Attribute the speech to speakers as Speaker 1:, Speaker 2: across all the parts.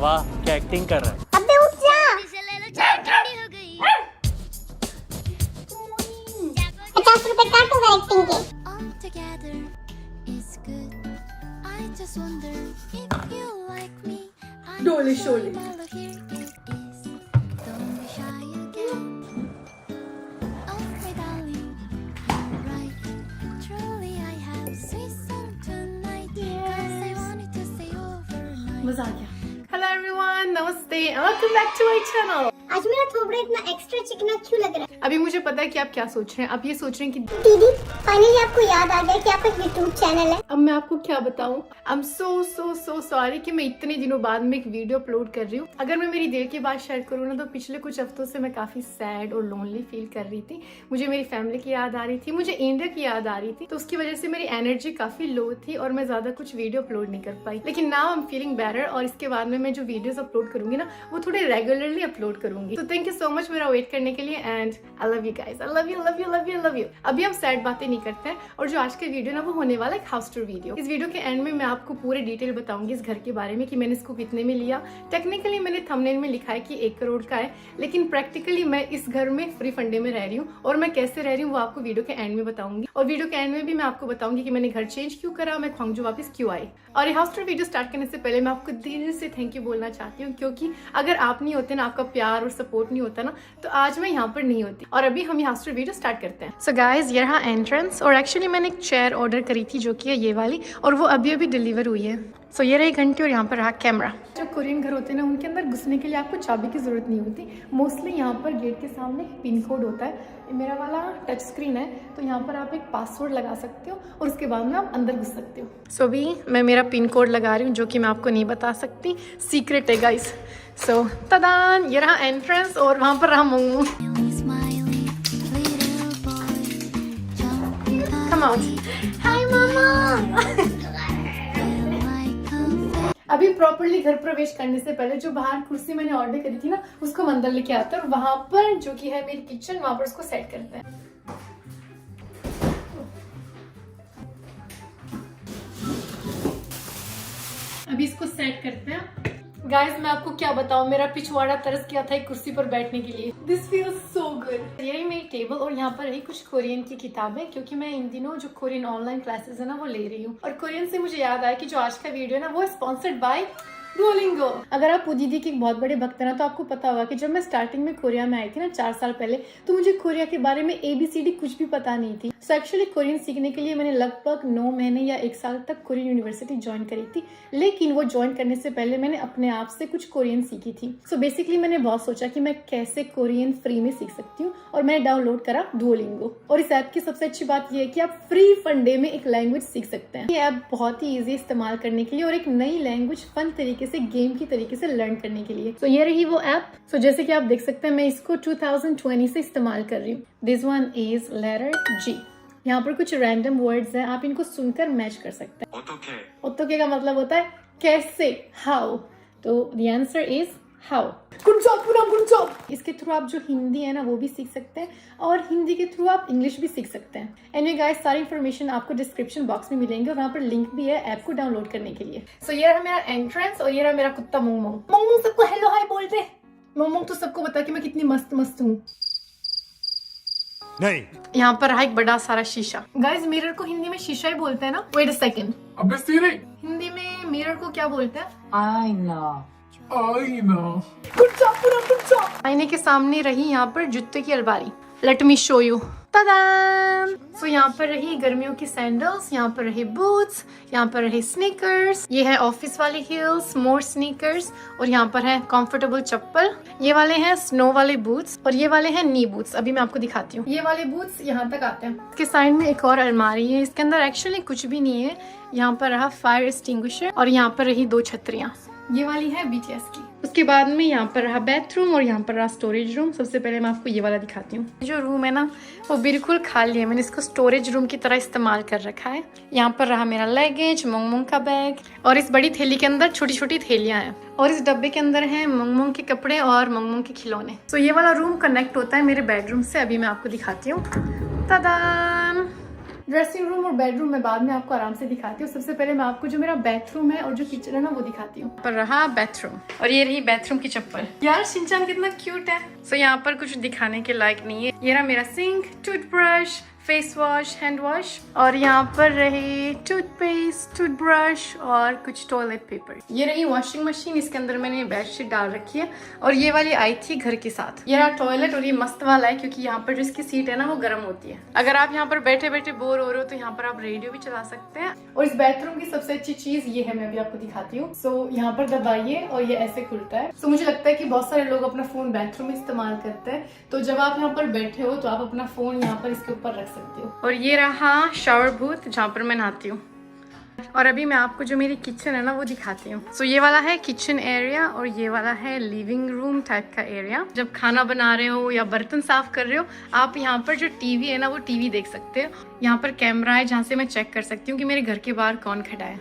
Speaker 1: वाह क्या एक्टिंग कर रहा है।
Speaker 2: अबे उठ जा। 50 रुपए काटूंगा एक्टिंग के।
Speaker 3: डोले शोले। मजा आ गया। हेलो एवरीवन, नमस्ते and welcome back to my channel.
Speaker 2: आज मेरा थोबड़ा इतना एक्स्ट्रा चिकना क्यों लग रहा है?
Speaker 3: अभी मुझे पता है कि आप क्या सोच रहे हैं। आप ये सोच रहे हैं कि
Speaker 2: दीदी फाइनली आपको याद आ गया कि आपका यूट्यूब चैनल है।
Speaker 3: अब मैं आपको क्या बताऊं। आई एम सो सॉरी कि मैं इतने दिनों बाद में एक वीडियो अपलोड कर रही हूँ। अगर मैं मेरी दिल की बात शेयर करूँ ना, तो पिछले कुछ हफ्तों से मैं काफी सैड और लोनली फील कर रही थी। मुझे मेरी फैमिली की याद आ रही थी, मुझे इंडिया की याद आ रही थी, तो उसकी वजह से मेरी एनर्जी काफी लो थी और मैं ज्यादा कुछ वीडियो अपलोड नहीं कर पाई। लेकिन now I am feeling better और इसके बाद में मैं जो वीडियोस अपलोड करूंगी ना, वो थोड़े रेगुलरली अपलोड करूंगी। तो थैंक यू सो मच मेरा वेट करने के लिए and I love you guys. I love you love you love you love you. अभी हम सैड बातें नहीं करते हैं और जो आज का वीडियो ना, वो होने वाला है हाउस टूर वीडियो। इस वीडियो के एंड में मैं आपको पूरे डिटेल बताऊंगी इस घर के बारे में कि मैंने इसको कितने में लिया। टेक्निकली मैंने थंबनेल में लिखा है कि 1 करोड़ का है, लेकिन प्रैक्टिकली मैं इस घर में फ्री फंडे में रह रही हूँ और मैं कैसे रह रही हूँ वो आपको वीडियो के एंड में बताऊंगी। और वीडियो के एंड में भी मैं आपको बताऊंगी कि मैंने घर चेंज क्यों करा, मैं ख्वांगजू वापस क्यों आई। और ये हाउस टूर वीडियो स्टार्ट करने से पहले मैं आपको दिल से थैंक यू बोलना चाहती हूँ, क्योंकि अगर आप नहीं होते ना, आपका प्यार और सपोर्ट नहीं होता ना, तो आज मैं यहाँ पर नहीं होती। और अभी हम ये हाउस टूर वीडियो स्टार्ट करते हैं। सो गाइस, ये रहा एंट्रेंस और एक्चुअली मैंने एक चेयर ऑर्डर करी थी जो कि है ये वाली, और वो अभी अभी डिलीवर हुई है। सो ये रही घंटी और यहाँ पर रहा कैमरा। जो कोरियन घर होते हैं ना, उनके अंदर घुसने के लिए आपको चाबी की जरूरत नहीं होती। मोस्टली यहाँ पर गेट के सामने पिन कोड होता है। मेरा वाला टच स्क्रीन है, तो यहाँ पर आप एक पासवर्ड लगा सकते हो और उसके बाद में आप अंदर घुस सकते हो। सो अभी मैं मेरा पिन कोड लगा रही हूँ, जो कि मैं आपको नहीं बता सकती, सीक्रेट है गाइस। सो तदान, ये रहा एंट्रेंस और वहाँ पर रहा मोमो। Come out. हाय मामा। अभी प्रॉपर्ली घर प्रवेश करने से पहले जो बाहर कुर्सी मैंने ऑर्डर करी थी ना, उसको हम अंदर लेके आते हैं और वहां पर जो कि है मेरी किचन, वहां पर उसको सेट करते हैं। अभी इसको सेट करते हैं। गाइस मैं आपको क्या बताऊं, मेरा पिछवाड़ा तरस गया था एक कुर्सी पर बैठने के लिए। This feels so good. यही मेरी टेबल और यहाँ पर रही कुछ कोरियन की किताबें, क्योंकि मैं इन दिनों जो कोरियन ऑनलाइन क्लासेस है ना, वो ले रही हूँ। और कोरियन से मुझे याद आया कि जो आज का वीडियो है ना, वो स्पॉन्सर्ड बाय डुओलिंगो। अगर आप दीदी के बहुत बड़े भक्त हैं ना, तो आपको पता होगा कि जब मैं स्टार्टिंग में कोरिया में आई थी ना 4 साल पहले, तो मुझे कोरिया के बारे में ABCD कुछ भी पता नहीं थी। सो एक्चुअली कोरियन सीखने के लिए मैंने लगभग 9 महीने या 1 साल तक कोरियन यूनिवर्सिटी ज्वाइन करी थी। लेकिन वो ज्वाइन करने से पहले मैंने अपने आप से कुछ कोरियन सीखी थी। सो बेसिकली मैंने बहुत सोचा कि मैं कैसे कोरियन फ्री में सीख सकती हूँ, और मैंने डाउनलोड करा डुओलिंगो। और इस ऐप की सबसे अच्छी बात यह है कि आप फ्री फंडे में एक लैंग्वेज सीख सकते हैं। ये ऐप बहुत ही ईजी इस्तेमाल करने के लिए और एक नई लैंग्वेज फन तरीके से, गेम की तरीके से लर्न करने के लिए। सो ये रही वो ऐप। सो जैसे कि आप देख सकते हैं, मैं इसको 2020 से इस्तेमाल कर रही हूँ। This one is letter G। यहाँ पर कुछ रैंडम वर्ड्स हैं, आप इनको सुनकर मैच कर सकते हैं। ओतोके का मतलब होता है कैसे, हाउ। तो the answer is how. Good job. इसके थ्रू आप जो हिंदी है ना, वो भी सीख सकते हैं, और हिंदी के थ्रू आप इंग्लिश भी सीख सकते हैं। एनीवे गाइस, सारी इन्फॉर्मेशन आपको डिस्क्रिप्शन बॉक्स में मिलेंगे और वहाँ पर लिंक भी है ऐप को डाउनलोड करने के लिए। सो ये रहा मेरा एंट्रेंस और ये रहा मेरा कुत्ता मोमो। मोमो सबको हेलो हाय बोलते। मोमो तो सबको बता कि मैं कितनी मस्त हूँ।
Speaker 1: नहीं,
Speaker 3: यहाँ पर रहा एक बड़ा सारा शीशा। गाइस मिरर को हिंदी में शीशा ही बोलते हैं ना। वेट अ सेकंड,
Speaker 4: अबे सीरी,
Speaker 3: हिंदी में मिरर को क्या बोलते हैं?
Speaker 4: आईना।
Speaker 3: आईने के सामने रही यहाँ पर जूते की अलमारी। Let me show you. तदान। सो यहाँ पर रही गर्मियों की सैंडल्स, यहाँ पर रहे बूट्स, यहाँ पर रहे स्नीकर्स, ये है ऑफिस वाली हील्स, मोर स्नीकर्स, और यहाँ पर है कंफर्टेबल चप्पल। ये वाले हैं स्नो वाले बूट्स और ये वाले हैं नी बूट्स। अभी मैं आपको दिखाती हूँ। ये वाले बूट्स यहाँ तक आते हैं। इसके साइड में एक और अलमारी है, इसके अंदर एक्चुअली कुछ भी नहीं है। यहाँ पर रहा फायर एक्सटिंग्विशर और यहाँ पर रही 2 छतरियाँ। ये वाली है BTS की। उसके बाद में यहाँ पर रहा बेडरूम और यहाँ पर रहा स्टोरेज रूम। सबसे पहले मैं आपको ये वाला दिखाती हूँ। जो रूम है ना, वो बिल्कुल खाली है। मैंने इसको स्टोरेज रूम की तरह इस्तेमाल कर रखा है। यहाँ पर रहा मेरा लगेज, मोंग का बैग, और इस बड़ी थैली के अंदर छोटी छोटी थैलियाँ हैं, और इस डब्बे के अंदर हैं मोंग के कपड़े और मोंग के खिलौने। तो ये वाला रूम कनेक्ट होता है मेरे बेडरूम से। अभी मैं आपको दिखाती हूँ। तदान। ड्रेसिंग रूम और बेडरूम मैं बाद में आपको आराम से दिखाती हूँ। सबसे पहले मैं आपको जो मेरा बाथरूम है और जो किचन है ना वो दिखाती हूँ। पर रहा बाथरूम, और ये रही बाथरूम की चप्पल। यार शिनचान कितना क्यूट है। सो यहाँ पर कुछ दिखाने के लायक नहीं है। ये रहा मेरा sink, toothbrush, face wash, hand wash, और यहाँ पर रही टूथपेस्ट, टूथब्रश और कुछ टॉयलेट पेपर। ये रही वॉशिंग मशीन, इसके अंदर मैंने बेडशीट डाल रखी है, और ये वाली आई थी घर के साथ। ये रहा टॉयलेट, और ये मस्त वाला है क्योंकि यहाँ पर जो इसकी सीट है ना वो गर्म होती है। अगर आप यहाँ पर बैठे बैठे बोर हो रहे हो तो यहाँ पर आप रेडियो भी चला सकते हैं। और इस बाथरूम की सबसे अच्छी चीज ये है, मैं भी आपको दिखाती हूँ। सो यहाँ पर दबाइए और ये ऐसे खुलता है। सो मुझे लगता है कि बहुत सारे लोग अपना फोन बाथरूम में इस्तेमाल करते हैं, तो जब आप यहाँ पर बैठे हो तो आप अपना फोन यहाँ पर इसके ऊपर रख सकते हो। और ये रहा शावर बूथ जहाँ पर मैं नहाती हूँ। और अभी मैं आपको जो मेरी किचन है ना वो दिखाती हूँ। सो ये वाला है किचन एरिया, और ये वाला है लिविंग रूम टाइप का एरिया। जब खाना बना रहे हो या बर्तन साफ कर रहे हो, आप यहाँ पर जो टीवी है ना वो टीवी देख सकते हो। यहाँ पर कैमरा है जहाँ से मैं चेक कर सकती हूँ कि मेरे घर के बाहर कौन खड़ा है।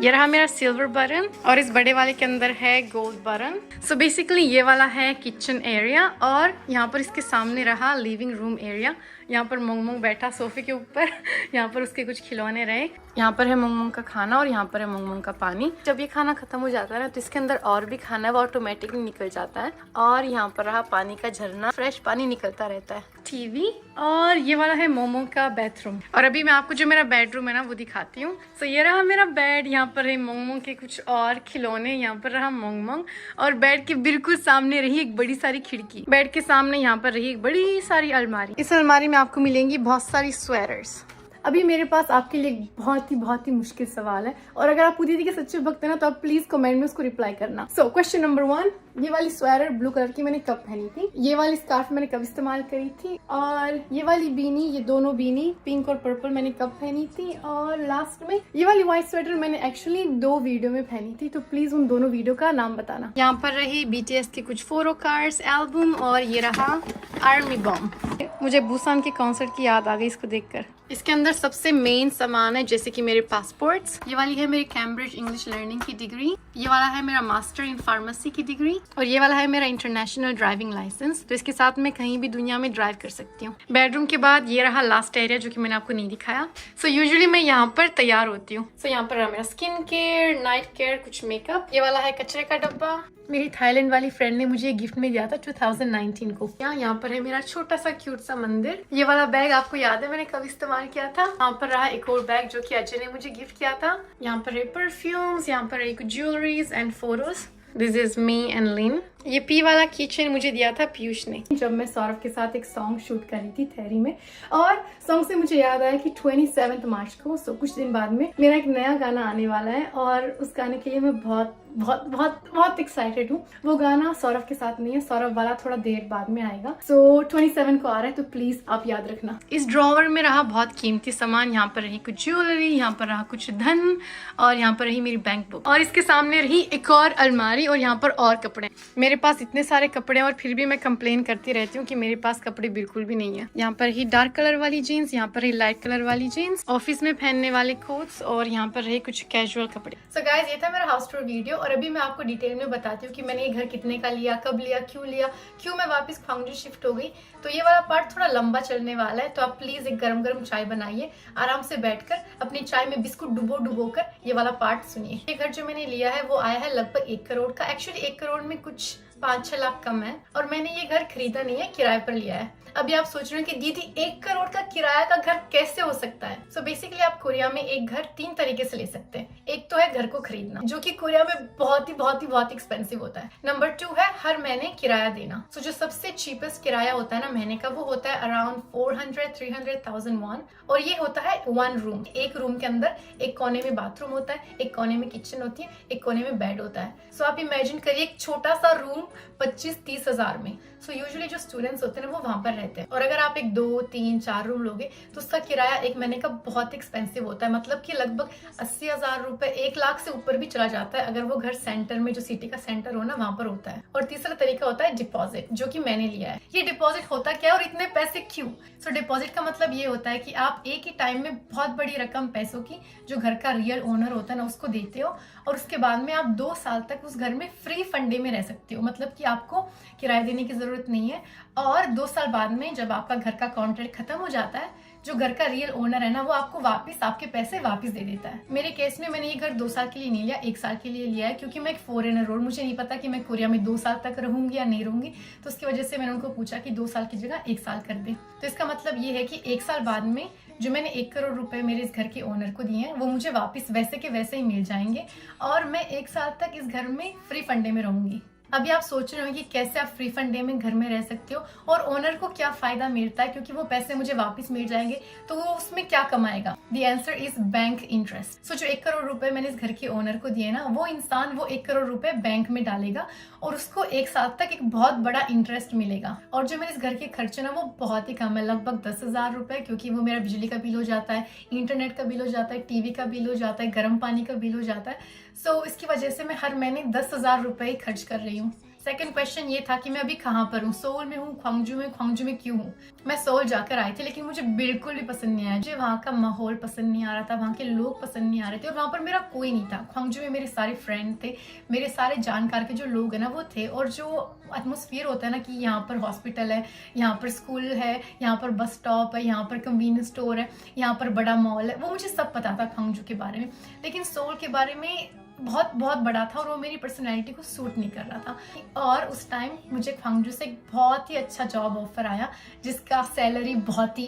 Speaker 3: ये रहा मेरा सिल्वर बटन, और इस बड़े वाले के अंदर है गोल्ड बटन। सो बेसिकली ये वाला है किचन एरिया, और यहाँ पर इसके सामने रहा लिविंग रूम एरिया। यहाँ पर मोंग बैठा सोफे के ऊपर, यहाँ पर उसके कुछ खिलौने रहे। यहाँ पर है मोंग का खाना, और यहाँ पर है मोंग का पानी। जब ये खाना खत्म हो जाता है ना तो इसके अंदर और भी खाना है वो ऑटोमेटिकली निकल जाता है। और यहाँ पर रहा पानी का झरना, फ्रेश पानी निकलता रहता है। टीवी, और ये वाला है मोमो का बाथरूम। और अभी मैं आपको जो मेरा बेडरूम है ना वो दिखाती हूँ। सो ये रहा मेरा बेड, यहाँ पर है मोमो के कुछ और खिलौने, यहाँ पर रहा मोंग, और बेड के बिल्कुल सामने रही एक बड़ी सारी खिड़की। बेड के सामने यहाँ पर रही एक बड़ी सारी अलमारी। इस अलमारी में आपको मिलेंगी बहुत सारी स्वेटर्स। अभी मेरे पास आपके लिए एक बहुत ही मुश्किल सवाल है, और अगर आप दीदी के सच्चे भक्त हैं ना तो आप प्लीज कमेंट में उसको रिप्लाई करना। सो क्वेश्चन नंबर 1, ये वाली स्वेटर ब्लू कलर की मैंने कब पहनी थी? ये वाली स्कार्फ मैंने कब इस्तेमाल करी थी? और ये वाली बीनी, ये दोनों बीनी पिंक और पर्पल मैंने कब पहनी थी? और लास्ट में ये वाली व्हाइट स्वेटर मैंने एक्चुअली 2 वीडियो में पहनी थी, तो प्लीज उन दोनों वीडियो का नाम बताना। यहाँ पर रही BTS के कुछ फोटो कार्ड्स, एल्बम, और ये रहा आर्मी बॉम्ब। मुझे बुसान के कॉन्सर्ट की याद आ गई इसको देखकर। इसके अंदर सबसे मेन सामान है जैसे कि मेरे पासपोर्ट्स, ये वाली है मेरी कैम्ब्रिज इंग्लिश लर्निंग की डिग्री, ये वाला है मेरा मास्टर इन फार्मेसी की डिग्री, और ये वाला है मेरा इंटरनेशनल ड्राइविंग लाइसेंस। तो इसके साथ मैं कहीं भी दुनिया में ड्राइव कर सकती हूँ। बेडरूम के बाद ये रहा लास्ट एरिया जो कि मैंने आपको नहीं दिखाया। सो यूजुअली मैं यहाँ पर तैयार होती हूँ। सो यहाँ पर रहा मेरा स्किन केयर, नाइट केयर, कुछ मेकअप। ये वाला है कचरे का डब्बा, मेरी थाईलैंड वाली फ्रेंड ने मुझे गिफ्ट में दिया था 2019 को। यहाँ पर है मेरा छोटा सा क्यूट सा मंदिर। ये वाला बैग आपको याद है मैंने कब इस्तेमाल किया था? यहाँ पर रहा एक और बैग जो कि अजय ने मुझे गिफ्ट किया था। यहाँ पर है परफ्यूम्स, यहाँ पर है कुछ jewelleries and photos. This is me and Lin. ये पी वाला कीचेन मुझे दिया था पीयूष ने जब मैं सौरभ के साथ एक सॉन्ग शूट कर रही थी थेरी में। और सॉन्ग से मुझे याद आया कि 27 मार्च को, सो कुछ दिन बाद में मेरा एक नया गाना आने वाला है, और उस गाने के लिए मैं बहुत एक्साइटेड हूँ। वो गाना सौरभ के साथ नहीं है, सौरभ वाला थोड़ा देर बाद में आएगा। सो 27 को आ रहा है, तो प्लीज आप याद रखना। इस ड्रॉवर में रहा बहुत कीमती सामान। यहाँ पर रही कुछ ज्वेलरी, यहाँ पर रहा कुछ धन, और यहाँ पर रही मेरी बैंक बुक, और इसके सामने रही एक और अलमारी, और यहाँ पर और कपड़े। मेरे पास इतने सारे कपड़े हैं और फिर भी मैं कंप्लेन करती रहती हूँ कि मेरे पास कपड़े बिल्कुल भी नहीं है। यहाँ पर ही डार्क कलर वाली जीन्स, यहाँ पर ही लाइट कलर वाली जीन्स, ऑफिस में पहनने वाले कोट्स, और यहाँ पर रही कुछ कैजुअल कपड़े। सो गाइस, ये था मेरा हाउस टूर वीडियो, और अभी मैं आपको डिटेल में बताती हूँ कि मैंने ये घर कितने का लिया, कब लिया, क्यों मैं वापस क्वांगजू शिफ्ट हो गई। तो ये वाला पार्ट थोड़ा लंबा चलने वाला है, तो आप प्लीज एक गरम चाय बनाइए, आराम से बैठकर अपनी चाय में बिस्कुट डुबो कर ये वाला पार्ट सुनिए। ये घर जो मैंने लिया है वो आया है लगभग 1 करोड़ का। एक्चुअली 1 करोड़ में कुछ 5-6 लाख कम है, और मैंने ये घर खरीदा नहीं है, किराए पर लिया है। अभी आप सोच रहे हैं कि दीदी 1 करोड़ का किराया का घर कैसे हो सकता है? सो बेसिकली आप कोरिया में एक घर 3 तरीके से ले सकते हैं। एक तो है घर को खरीदना, जो कि कोरिया में बहुत एक्सपेंसिव होता है। नंबर 2 है हर महीने किराया देना। सो जो सबसे चीपेस्ट किराया होता है ना महीने का, वो होता है अराउंड 400-300,000 वॉन, और ये होता है 1 रूम। एक रूम के अंदर एक कोने में बाथरूम होता है, एक कोने में किचन होती है, एक कोने में बेड होता है। सो आप इमेजिन करिए एक छोटा सा रूम 25-30 हजार में। सो यूजुअली जो स्टूडेंट्स होते हैं ना वो वहां पर रहते हैं, और अगर आप एक 2, 3, 4 रूम लोगे तो उसका किराया एक महीने का बहुत एक्सपेंसिव होता है। मतलब कि लगभग 80,000 रुपए, 1 लाख से ऊपर भी चला जाता है अगर वो घर सेंटर में, जो सिटी का सेंटर हो ना, वहां पर होता है। और तीसरा तरीका होता है डिपॉजिट, जो कि मैंने लिया है। ये डिपॉजिट होता क्या है और इतने पैसे क्यों? सो डिपॉजिट का मतलब ये होता है कि आप एक ही टाइम में बहुत बड़ी रकम पैसों की, जो घर का रियल ओनर होता है ना, उसको देते हो, और उसके बाद में आप 2 साल तक उस घर में फ्री फंडे में रह सकते हो। मतलब कि आपको किराया देने की जरूरत नहीं है, और 2 साल बाद में जब आपका घर का कॉन्ट्रैक्ट खत्म हो जाता है जो घर का रियल ओनर है ना वो आपको वापस आपके पैसे वापस दे देता है। मेरे केस में मैंने ये घर 2 साल के लिए नहीं लिया, 1 साल के लिए लिया है, क्योंकि मैं एक फॉरेनर हूँ, मुझे नहीं पता कि मैं कोरिया में 2 साल तक रहूंगी या नहीं रहूंगी। तो उसकी वजह से मैंने उनको पूछा कि 2 साल की जगह 1 साल कर दे। तो इसका मतलब ये है कि 1 साल बाद में जो मैंने 1 करोड़ रुपए मेरे इस घर के ओनर को दिए हैं वो मुझे वापस वैसे के वैसे ही मिल जाएंगे और मैं 1 साल तक इस घर में फ्री फंडे में रहूंगी। अभी आप सोच रहे हो कि कैसे आप फ्री फंडे में घर में रह सकते हो और ओनर को क्या फायदा मिलता है, क्योंकि वो पैसे मुझे वापस मिल जाएंगे तो वो उसमें क्या कमाएगा। The answer is bank interest. So जो 1 करोड़ रुपए मैंने इस घर के ओनर को दिए ना, वो इंसान वो 1 करोड़ रुपए बैंक में डालेगा और उसको 1 साल तक एक बहुत बड़ा इंटरेस्ट मिलेगा। और जो मेरे इस घर के खर्चे ना वो बहुत ही कम है, लगभग 10,000 रुपए, क्योंकि वो मेरा बिजली का बिल हो जाता है, इंटरनेट का बिल हो जाता है, टीवी का बिल हो जाता है, गर्म पानी का बिल हो जाता है। सो इसकी वजह से मैं हर महीने 10,000 रुपए खर्च कर रही हूँ। सेकंड क्वेश्चन ये था कि मैं अभी कहाँ पर हूँ, सोल में हूँ, ख्वांगजू में क्यों हूँ। मैं सोल जाकर आई थी लेकिन मुझे बिल्कुल भी पसंद नहीं आया। मुझे वहाँ का माहौल पसंद नहीं आ रहा था, वहाँ के लोग पसंद नहीं आ रहे थे और वहाँ पर मेरा कोई नहीं था। ख्वांगजू में मेरे सारे फ्रेंड थे, मेरे सारे जानकार के जो लोग हैं ना वो थे, और जो एटमोसफियर होता है ना कि यहाँ पर हॉस्पिटल है, यहाँ पर स्कूल है, यहाँ पर बस स्टॉप है, यहाँ पर कन्वीनियंस स्टोर है, यहाँ पर बड़ा मॉल है, वो मुझे सब पता था ख्वांगजू के बारे में। लेकिन सोल के बारे में बहुत बड़ा था और वो मेरी पर्सनैलिटी को सूट नहीं कर रहा था। और उस टाइम मुझे ख्वांगजू से एक बहुत ही अच्छा जॉब ऑफर आया जिसका सैलरी बहुत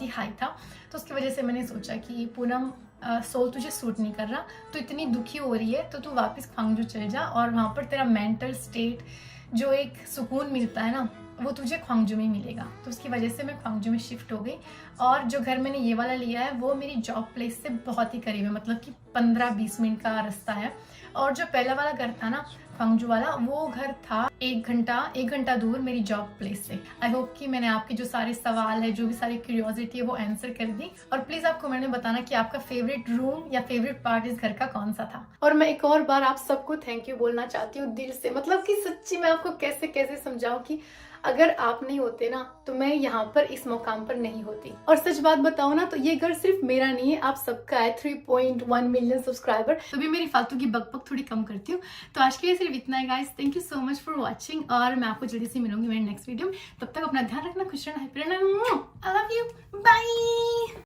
Speaker 3: ही हाई था। तो उसकी वजह से मैंने सोचा कि पूनम सोल तुझे सूट नहीं कर रहा, तो इतनी दुखी हो रही है तो तू वापस ख्वांगजू चल जा और वहाँ पर तेरा मेंटल स्टेट जो एक सुकून मिलता है ना वो तुझे ख्वांगजू में मिलेगा। तो उसकी वजह से मैं ख्वांगजू में शिफ्ट हो गई और जो घर मैंने ये वाला लिया है वो मेरी जॉब प्लेस से बहुत ही करीब है, मतलब कि 15-20 मिनट का रास्ता है। और जो पहला वाला घर था ना ख्वांगजू वाला, वो घर था 1 घंटा दूर मेरी जॉब प्लेस से। आई होप कि मैंने आपके जो सारे सवाल है, जो भी सारी क्यूरियोसिटी है वो आंसर कर दी। और प्लीज आप कमेंट में बताना कि आपका फेवरेट रूम या फेवरेट पार्ट इस घर का कौन सा था। और मैं एक और बार आप सबको थैंक यू बोलना चाहती हूँ दिल से, मतलब कि सच्ची मैं आपको कैसे समझाऊं कि अगर आप नहीं होते ना तो मैं यहाँ पर इस मुकाम पर नहीं होती। और सच बात बताऊं ना तो ये घर सिर्फ मेरा नहीं है, आप सबका है। 3.1 मिलियन सब्सक्राइबर। तो भी मेरी फालतू की बकबक थोड़ी कम करती हूँ। तो आज के लिए सिर्फ इतना है guys. Thank you so much for watching और मैं आपको जल्दी से मिलूंगी मेरे नेक्स्ट वीडियो में। तब तक अपना ध्यान रखना, खुश रहना, हैप्पी रहना। I love you, bye.